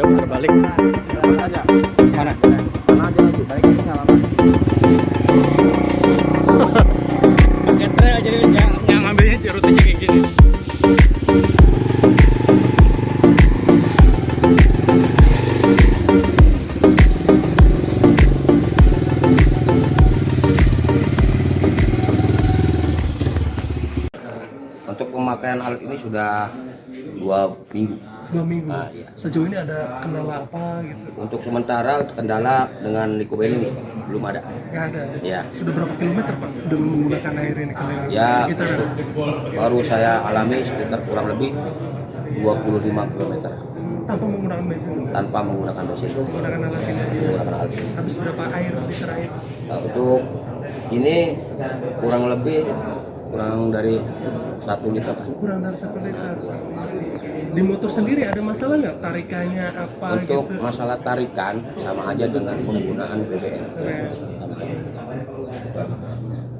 Terbalik. aja. Mana? Mana aja lagi, baik ini nggak apa-apa. Pakai trail aja yang ngambilnya di rutenya kayak gini. Untuk pemakaian alat ini sudah 2 minggu. 2 minggu. Ah, iya. Sejauh ini ada kendala apa gitu? Untuk sementara kendala dengan Nikobel ini belum ada. Nggak ada. Ya, Sudah berapa kilometer Pak dengan menggunakan air ini keliling Ya. sekitar? baru saya alami sekitar kurang lebih 25 km Tanpa menggunakan bensin, tanpa menggunakan mesin, menggunakan alat ini. menggunakan alat ini. Habis berapa liter air? Nah, untuk ini kurang lebih kurang dari 1 liter. Kurang dari 1 liter. Di motor sendiri ada masalah nggak? Tarikannya apa Untuk gitu? masalah tarikan sama aja dengan penggunaan BBM. Sama aja.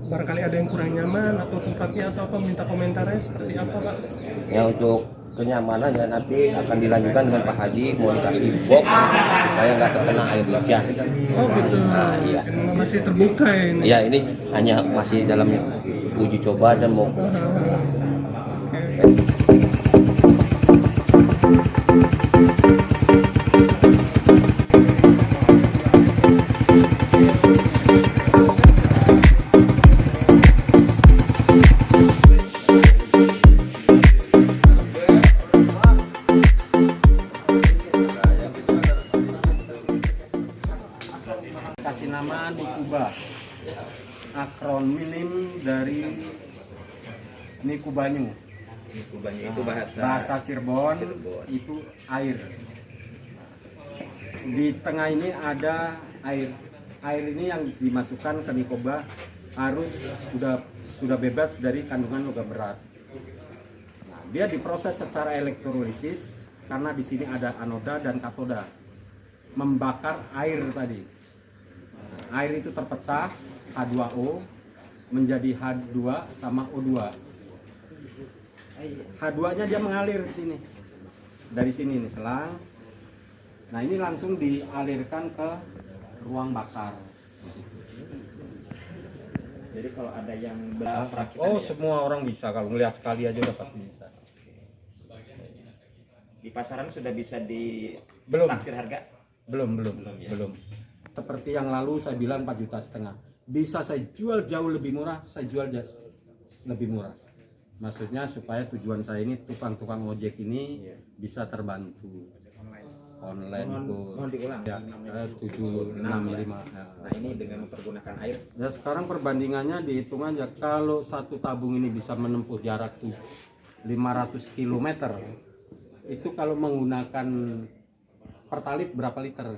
Barangkali ada yang kurang nyaman atau tempatnya atau apa, minta komentarnya seperti apa Pak? Ya, untuk kenyamanan ya nanti akan dilanjutkan dengan Pak Haji mau dikasih box supaya nggak terkena air hujan. Oh gitu. Nah, iya. Masih terbuka ini. Ya, ini hanya masih dalam uji coba dan mau Kasih nama Nikuba, akronim dari Nikubanyu. Nikubanya itu bahasa Bahasa Cirebon itu air. Di tengah ini ada air. Air ini yang dimasukkan ke Nikoba harus sudah bebas dari kandungan logam berat. Nah, dia diproses secara elektrolisis karena di sini ada anoda dan katoda membakar air tadi. Nah, air itu terpecah H2O menjadi H2 sama O2. H2-nya dia mengalir ke sini. Dari sini nih selang. Nah, ini langsung dialirkan ke ruang bakar. Jadi kalau ada yang perakitan Oh, ya, semua orang bisa, kalau ngelihat sekali aja udah pasti bisa. di pasaran sudah bisa di Belum. taksir harga. Belum. ya. Seperti yang lalu saya bilang 4,5 juta. Bisa saya jual jauh lebih murah, saya jual lebih murah. Maksudnya supaya tujuan saya ini tukang-tukang ojek ini bisa terbantu. Online Mohon diulang. ya, 765 ya. Nah, ini dengan mempergunakan air. Ya, sekarang perbandingannya dihitung aja, kalau satu tabung ini bisa menempuh jarak tuh 500 km, itu kalau menggunakan pertalit berapa liter?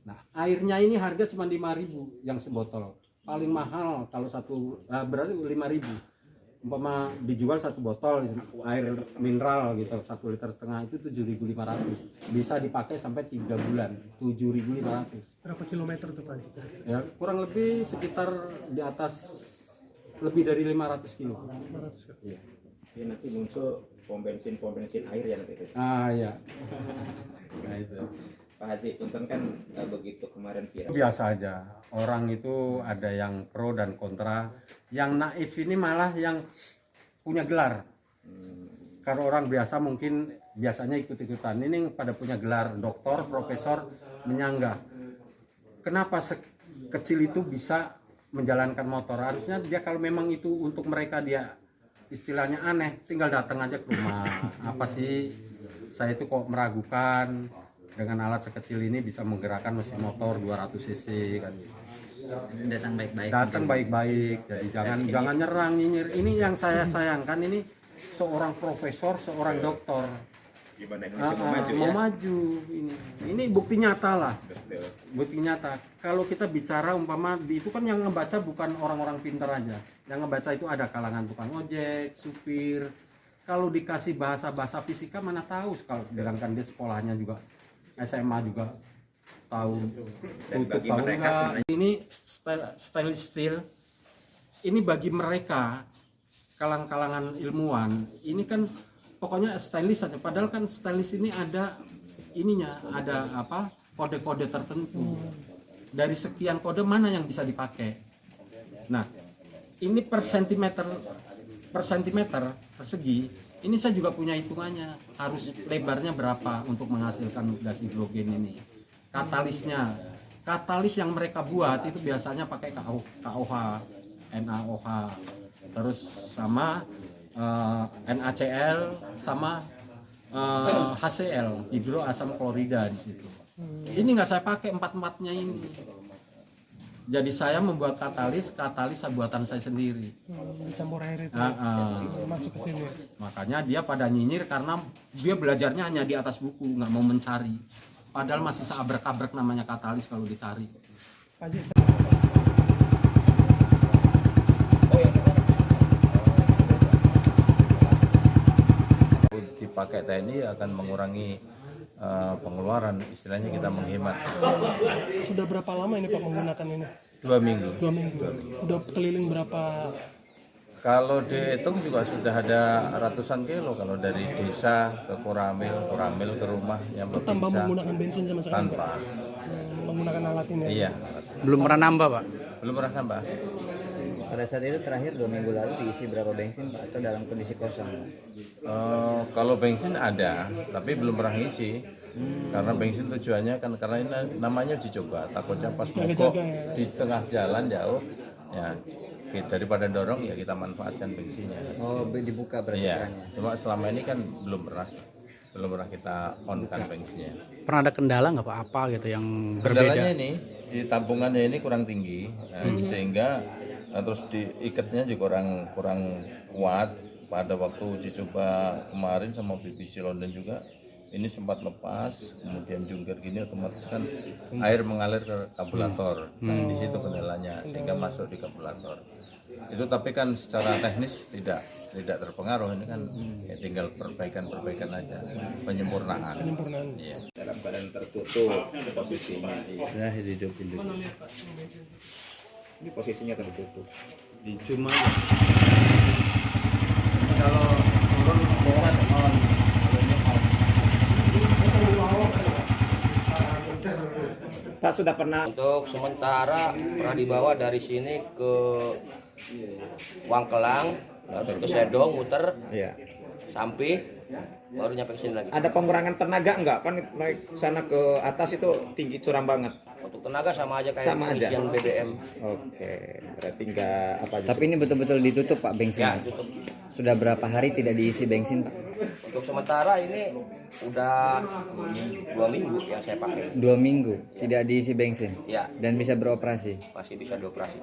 Nah, airnya ini harga cuma 5.000 yang sebotol. Paling mahal kalau berarti 5.000. Umpama dijual satu botol air mineral gitu 1,5 liter itu 7.500, bisa dipakai sampai 3 bulan 7.500. Berapa kilometer tuh Pak? Ya kurang lebih sekitar di atas lebih dari 500 kilo. 500. Iya. Ini nanti muncul pom bensin air ya nanti itu. Iya. Nah itu Pak Haji, Punten kan begitu kemarin viral. biasa aja, orang itu ada yang pro dan kontra. Yang naif ini malah yang punya gelar. Kalau orang biasa mungkin biasanya ikut-ikutan, ini pada punya gelar doktor, profesor, menyanggah. Kenapa sekecil itu bisa menjalankan motor? Harusnya dia kalau memang itu untuk mereka dia istilahnya aneh, tinggal datang aja ke rumah. Apa sih saya itu kok meragukan dengan alat sekecil ini bisa menggerakkan mesin motor 200 cc kan gitu. Datang baik-baik, jadi jangan nyerang nyinyir. Ini yang saya sayangkan, ini seorang profesor, seorang dokter. Gimana Indonesia mau maju mau ya? maju ini bukti nyata lah. Betul. Bukti nyata. Kalau kita bicara umpama itu kan yang ngebaca bukan orang-orang pintar aja. Yang ngebaca itu ada kalangan tukang ojek, supir. Kalau dikasih bahasa fisika mana tahu, kalau sedangkan dia sekolahnya juga SMA juga tahu. Dan bagi tahu mereka nggak? sebenarnya Ini stainless steel. Ini bagi mereka kalangan ilmuwan. Ini kan pokoknya stainless saja. Padahal kan stainless ini ada ininya, ada apa? Kode-kode tertentu. Dari sekian kode mana yang bisa dipakai. Nah, ini per sentimeter persegi, ini saya juga punya hitungannya. Harus lebarnya berapa untuk menghasilkan gas hidrogen ini. Katalis yang mereka buat itu biasanya pakai KOH, NaOH, terus sama NaCl sama HCl, hidroasam klorida di situ. Ini nggak saya pakai empat-empatnya ini. Jadi saya membuat katalis buatan saya sendiri. Dicampur air itu masuk ke sini. Makanya dia pada nyinyir karena dia belajarnya hanya di atas buku, nggak mau mencari. Padahal masih seabrek-abrek namanya katalis kalau dicari. Pak Haji, dipakai TNI akan mengurangi pengeluaran, istilahnya kita menghemat. sudah berapa lama ini Pak menggunakan ini? 2 minggu. 2 minggu. Udah keliling berapa? Kalau dihitung juga sudah ada ratusan kilo kalau dari desa ke Koramil ke rumah yang Tanpa bisa menggunakan bensin sama sekali Pak? tanpa. Menggunakan alat ini? Iya, Belum pernah nambah, Pak. belum pernah nambah. Pada saat itu terakhir 2 minggu lalu diisi berapa bensin Pak atau dalam kondisi kosong? Kalau bensin ada, tapi belum pernah ngisi. Karena bensin tujuannya kan karena ini namanya uji coba, takutnya pas mogok di tengah jalan jauh, ya daripada dorong ya kita manfaatkan bensinnya. Oh, dibuka berarti Iya, kerannya. cuma selama ini kan belum pernah kita on kan bensinnya. Pernah ada kendala nggak, Pak? Apa gitu yang Kendalanya berbeda? ini di tampungannya ini kurang tinggi, sehingga terus diikatnya juga kurang kuat. Pada waktu uji coba kemarin sama BBC London juga ini sempat lepas, kemudian jungkir gini otomatis kan air mengalir ke karburator. Nah, di situ kendalanya sehingga masuk di karburator. Itu tapi kan secara teknis tidak terpengaruh, ini kan ya tinggal perbaikan aja, penyempurnaan. Iya. Dalam keadaan tertutup posisinya. Nah, hidupin dulu. Ini posisinya tertutup. Di zoom aja. Kalau turun muat on. Pak sudah pernah Untuk sementara pernah dibawa dari sini ke Wangkelang, lalu ke Sedong, muter, ya. Sampai baru nyampe ke sini lagi. Ada pengurangan tenaga enggak? Kan naik sana ke atas itu tinggi curam banget. Untuk tenaga sama aja kayak Sama aja. pengisian BBM. Oke, berarti enggak apa aja. Tapi ini betul-betul ditutup Pak bensin. Ya, tutup. Sudah berapa hari tidak diisi bensin Pak? Untuk sementara ini udah 2 minggu yang saya pakai. 2 minggu tidak diisi bensin Ya, dan bisa beroperasi. masih bisa dioperasi.